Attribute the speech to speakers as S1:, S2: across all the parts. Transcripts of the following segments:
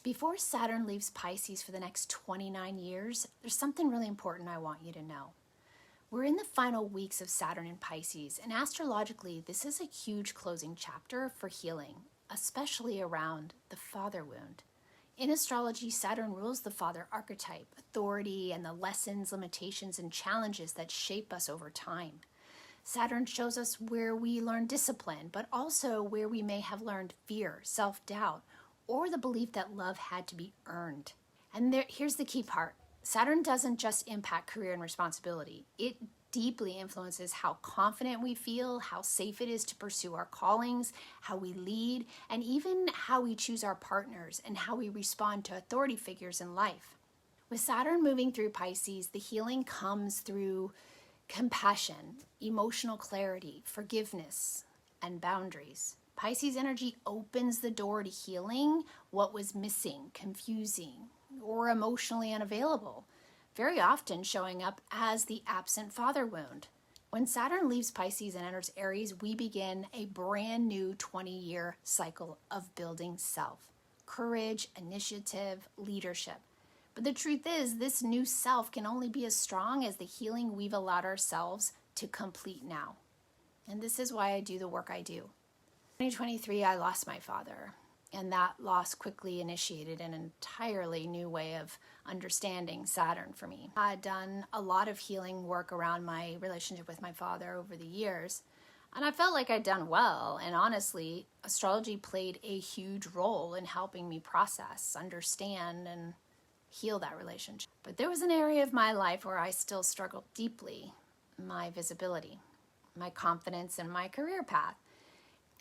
S1: Before Saturn leaves Pisces for the next 29 years, there's something really important I want you to know. We're in the final weeks of Saturn in Pisces, and astrologically, this is a huge closing chapter for healing, especially around the father wound. In astrology, Saturn rules the father archetype, authority, and the lessons, limitations, and challenges that shape us over time. Saturn shows us where we learn discipline, but also where we may have learned fear, self-doubt, or the belief that love had to be earned. And here's the key part. Saturn doesn't just impact career and responsibility. It deeply influences how confident we feel, how safe it is to pursue our callings, how we lead, and even how we choose our partners and how we respond to authority figures in life. With Saturn moving through Pisces, the healing comes through compassion, emotional clarity, forgiveness, and boundaries. Pisces energy opens the door to healing what was missing, confusing, or emotionally unavailable, very often showing up as the absent father wound. When Saturn leaves Pisces and enters Aries, we begin a brand new 20-year cycle of building self, courage, initiative, leadership. But the truth is, this new self can only be as strong as the healing we've allowed ourselves to complete now. And this is why I do the work I do. In 2023, I lost my father, and that loss quickly initiated an entirely new way of understanding Saturn for me. I'd done a lot of healing work around my relationship with my father over the years, and I felt like I'd done well, and honestly, astrology played a huge role in helping me process, understand, and heal that relationship. But there was an area of my life where I still struggled deeply: my visibility, my confidence, and my career path.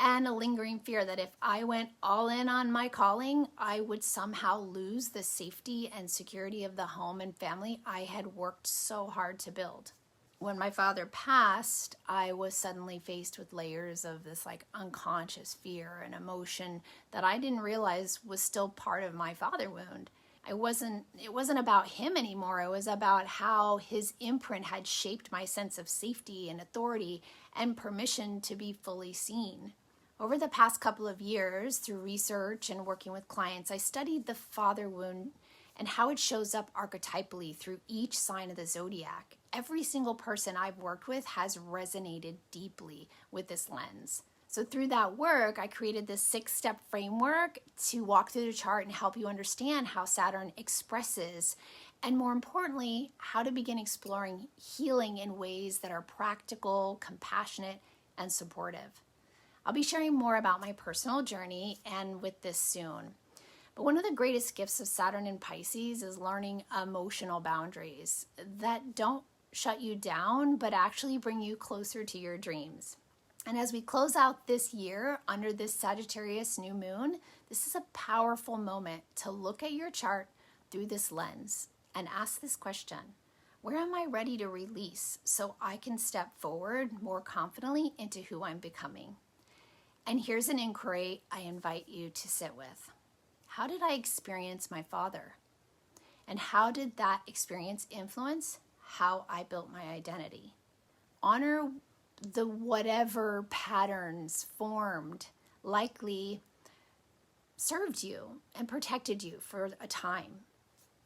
S1: And a lingering fear that if I went all in on my calling, I would somehow lose the safety and security of the home and family I had worked so hard to build. When my father passed, I was suddenly faced with layers of this unconscious fear and emotion that I didn't realize was still part of my father wound. It wasn't about him anymore. It was about how his imprint had shaped my sense of safety and authority and permission to be fully seen. Over the past couple of years, through research and working with clients, I studied the father wound and how it shows up archetypally through each sign of the zodiac. Every single person I've worked with has resonated deeply with this lens. So through that work, I created this 6-step framework to walk through the chart and help you understand how Saturn expresses, and more importantly, how to begin exploring healing in ways that are practical, compassionate, and supportive. I'll be sharing more about my personal journey and with this soon. But one of the greatest gifts of Saturn in Pisces is learning emotional boundaries that don't shut you down, but actually bring you closer to your dreams. And as we close out this year under this Sagittarius new moon, this is a powerful moment to look at your chart through this lens and ask this question: where am I ready to release so I can step forward more confidently into who I'm becoming? And here's an inquiry I invite you to sit with. How did I experience my father? And how did that experience influence how I built my identity? Honor the whatever patterns formed likely served you and protected you for a time.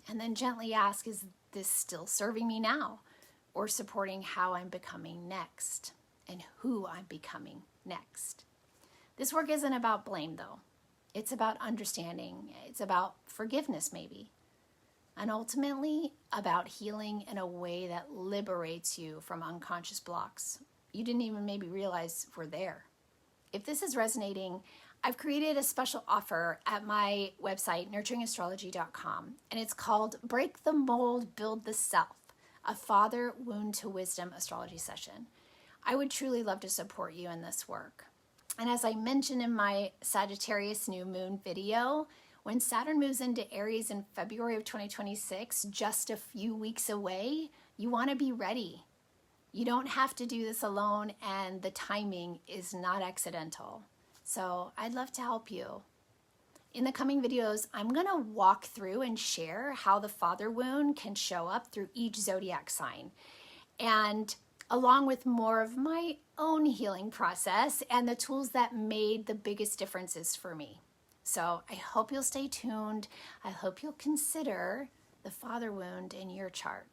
S1: And then gently ask, is this still serving me now, or supporting how I'm becoming next and who I'm becoming next? This work isn't about blame, though. It's about understanding. It's about forgiveness, maybe. And ultimately, about healing in a way that liberates you from unconscious blocks you didn't even maybe realize were there. If this is resonating, I've created a special offer at my website, nurturingastrology.com, and it's called Break the Mold, Build the Self, a Father Wound to Wisdom astrology session. I would truly love to support you in this work. And as I mentioned in my Sagittarius new moon video, when Saturn moves into Aries in February of 2026, just a few weeks away, you want to be ready. You don't have to do this alone, and the timing is not accidental. So I'd love to help you. In the coming videos, I'm going to walk through and share how the father wound can show up through each zodiac sign, and along with more of my own healing process and the tools that made the biggest differences for me. So I hope you'll stay tuned. I hope you'll consider the father wound in your chart.